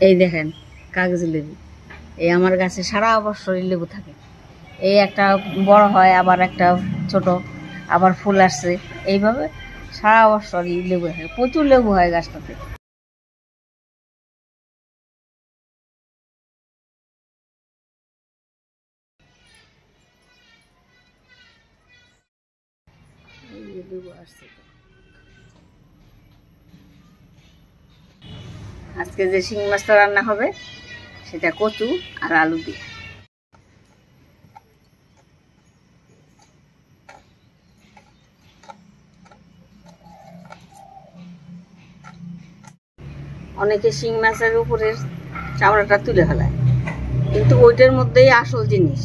এই দেখেন কাগজি লেবু, এই আমার গাছে সারা বছরই লেবু থাকে। এই একটা বড় হয়, আবার একটা ছোট, আবার ফুল আসছে, এইভাবে সারা বছরই লেবু থাকে, প্রচুর লেবু হয় গাছটাতে। লেবু আসছে। আজকে যে শিং মাছটা রান্না হবে সেটা কচু আর আলু দিয়ে। অনেকে শিং মাছের উপরের চামড়াটা তুলে ফেলায়, কিন্তু ওইটার মধ্যেই আসল জিনিস।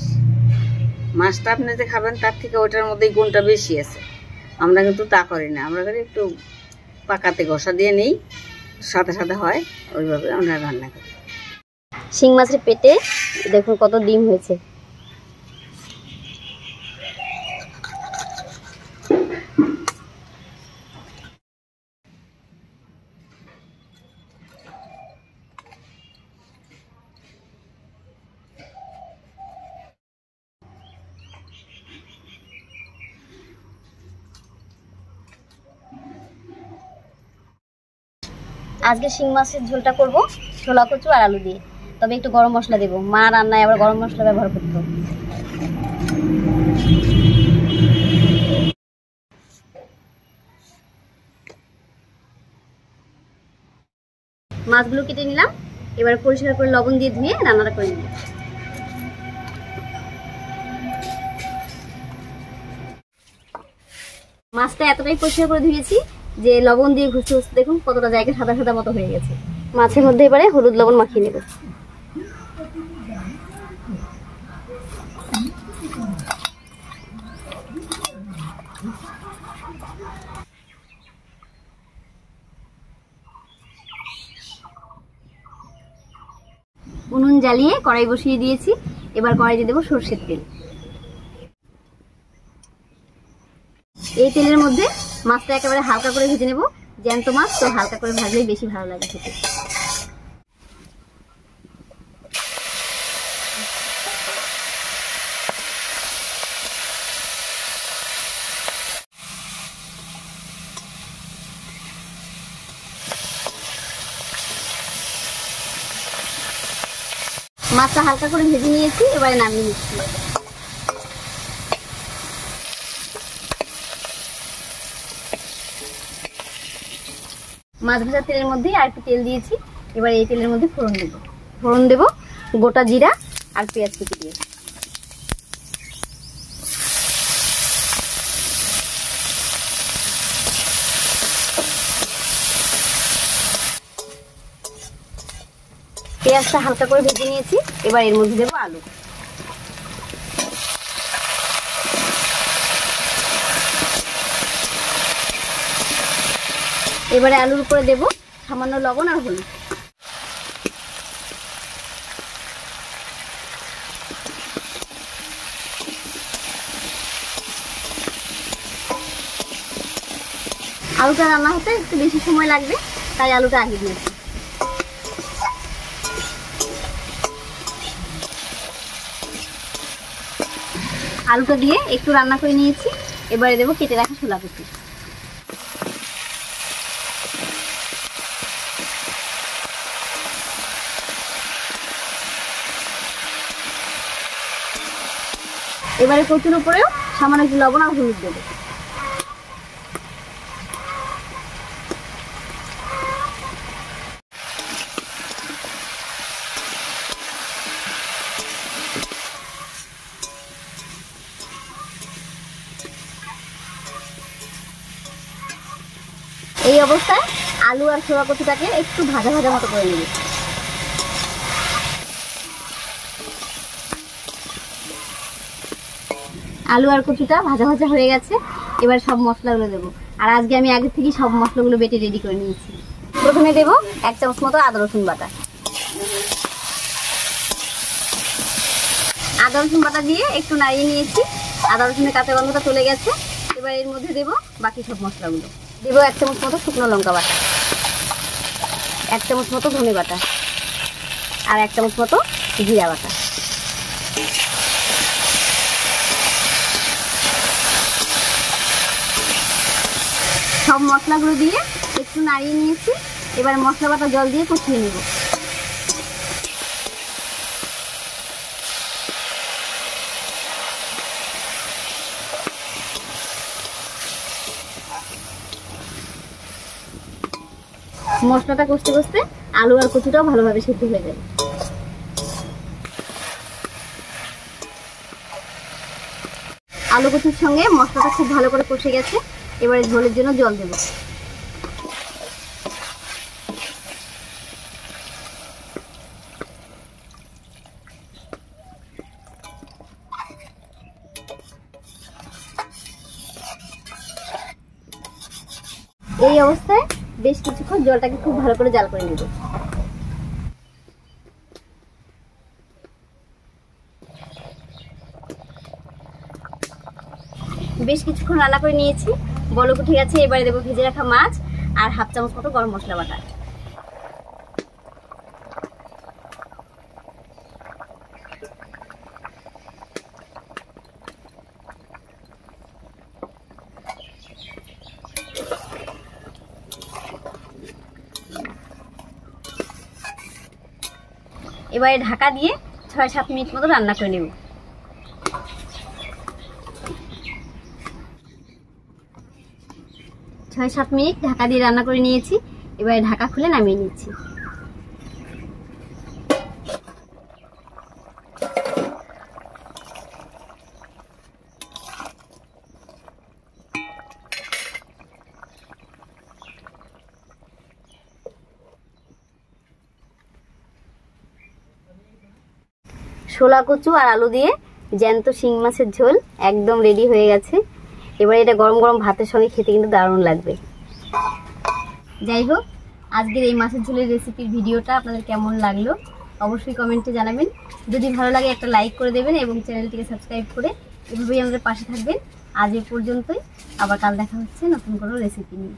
মাছটা আপনি যে খাবেন তার থেকে ওইটার মধ্যেই গুণটা বেশি আছে। আমরা কিন্তু তা করি না, আমরা করি একটু পাকাতে ঘষা দিয়ে নেই, সাদা সাদা হয়, ওইভাবে আমরা রান্না করি। শিং মাছের পেটে দেখুন কত ডিম হয়েছে। আজকে শিং মাছের ঝোলটা করব ছোলা কচু আর আলু দিয়ে, তবে একটু গরম মশলা দেবো। মা রান্নায় আবার গরম মশলা ব্যবহার করতো। মাছগুলো কেটে নিলাম, এবার পরিষ্কার করে লবণ দিয়ে ধুয়ে রান্নাটা করে নিব। মাছটা এতটাই পরিষ্কার করে ধুয়েছি যে লবণ দিয়ে ঘষতে ঘষতে দেখুন কতটা জায়গা সাদা সাদা মতো হয়ে গেছে। মাছের মধ্যে এবারে হলুদ লবণ মাখিয়ে নেব। উনুন জ্বালিয়ে কড়াই বসিয়ে দিয়েছি, এবার কড়াইতে দেবো সরষের তেল। এই তেলের মধ্যে মাছটা একেবারে হালকা করে ভেজে নেব। জ্যান্ত মাছ তো হালকা করে ভাজলেই বেশি ভালো লাগে খেতে। মাছটা হালকা করে ভেজে নিয়েছি, এবারে নামিয়ে নিচ্ছি। মাছ ভাজার তেলের মধ্যে আর একটু তেল দিয়েছি, এবার এই তেলের মধ্যে ফোড়ন দেব গোটা জিরা আর পেঁয়াজ কুচি দিয়ে। পেঁয়াজটা হালকা করে ভেজে নিয়েছি, এবার এর মধ্যে দেবো আলু। এবারে আলুর উপরে দেব সামান্য লবণ আর হলুদ। আলুটা রান্না হতে একটু বেশি সময় লাগবে, তাই আলুটা আগে দিয়েছি। আলুটা দিয়ে একটু রান্না করে নিয়েছি, এবারে দেবো কেটে রাখা ছোলা কচু। এবারে কচুর উপরেও সামান্য একটু লবণ আর হলুদ দেবো। এই অবস্থায় আলু আর ছোলা কচুটাকে একটু ভাজা ভাজা মতো করে নেব। আলু আর কচুটা ভাজা ভাজা হয়ে গেছে, এবার সব মশলাগুলো দেবো। আর আজকে আমি আগে থেকে সব মশলাগুলো বেটে রেডি করে নিয়েছি। প্রথমে দেবো 1 চামচ মতো আদা রসুন বাটা। আদা রসুন বাটা দিয়ে একটু নাড়িয়ে নিয়েছি, আদা রসুনের কাঁচা গন্ধটা চলে গেছে। এবার এর মধ্যে দেবো বাকি সব মশলাগুলো। দেবো 1 চামচ মতো শুকনো লঙ্কা বাটা, 1 চামচ মতো ধনে বাটা, আর 1 চামচ মতো জিরা বাটা। সব মশলাগুলো দিয়ে একটু নাড়িয়ে নিয়েছি। এবার মশলা বাটা জল দিয়ে কষিয়ে নেব। মশলাটা কষতে কষতে আলু আর কচুটাও ভালোভাবে সিদ্ধ হয়ে যাবে। আলু কচুর সঙ্গে মশলাটা খুব ভালো করে কষে গেছে। এবারে ঝোলের জন্য জল দেব। এই অবস্থায় বেশ কিছুক্ষণ জলটাকে খুব ভালো করে জাল করে নেব। বেশ কিছুক্ষণ রান্না করে নিয়েছি, বলক উঠে গেছে। এবারে দেবো ভেজে রাখা মাছ আর 1/2 চামচ মতো গরম মশলা বাটা। এবারে ঢাকা দিয়ে 6-7 মিনিট মতো রান্না করে নেব। ছয় 7 মিনিট ঢাকা দিয়ে রান্না করে নিয়েছি। এবারে ঢাকা খুলে নামিয়ে নিচ্ছি। শোলা কচু আর আলু দিয়ে জ্যান্ত শিং মাছের ঝোল একদম রেডি হয়ে গেছে। এবারে এটা গরম গরম ভাতের সঙ্গে খেতে কিন্তু দারুণ লাগবে। যাই হোক, আজকের এই মাছের ঝোলের রেসিপির ভিডিওটা আপনাদের কেমন লাগলো অবশ্যই কমেন্টে জানাবেন। যদি ভালো লাগে একটা লাইক করে দেবেন এবং চ্যানেলটিকে সাবস্ক্রাইব করে এভাবেই আমাদের পাশে থাকবেন। আজ এই পর্যন্তই, আবার কাল দেখা হচ্ছে নতুন কোনো রেসিপি নিয়ে।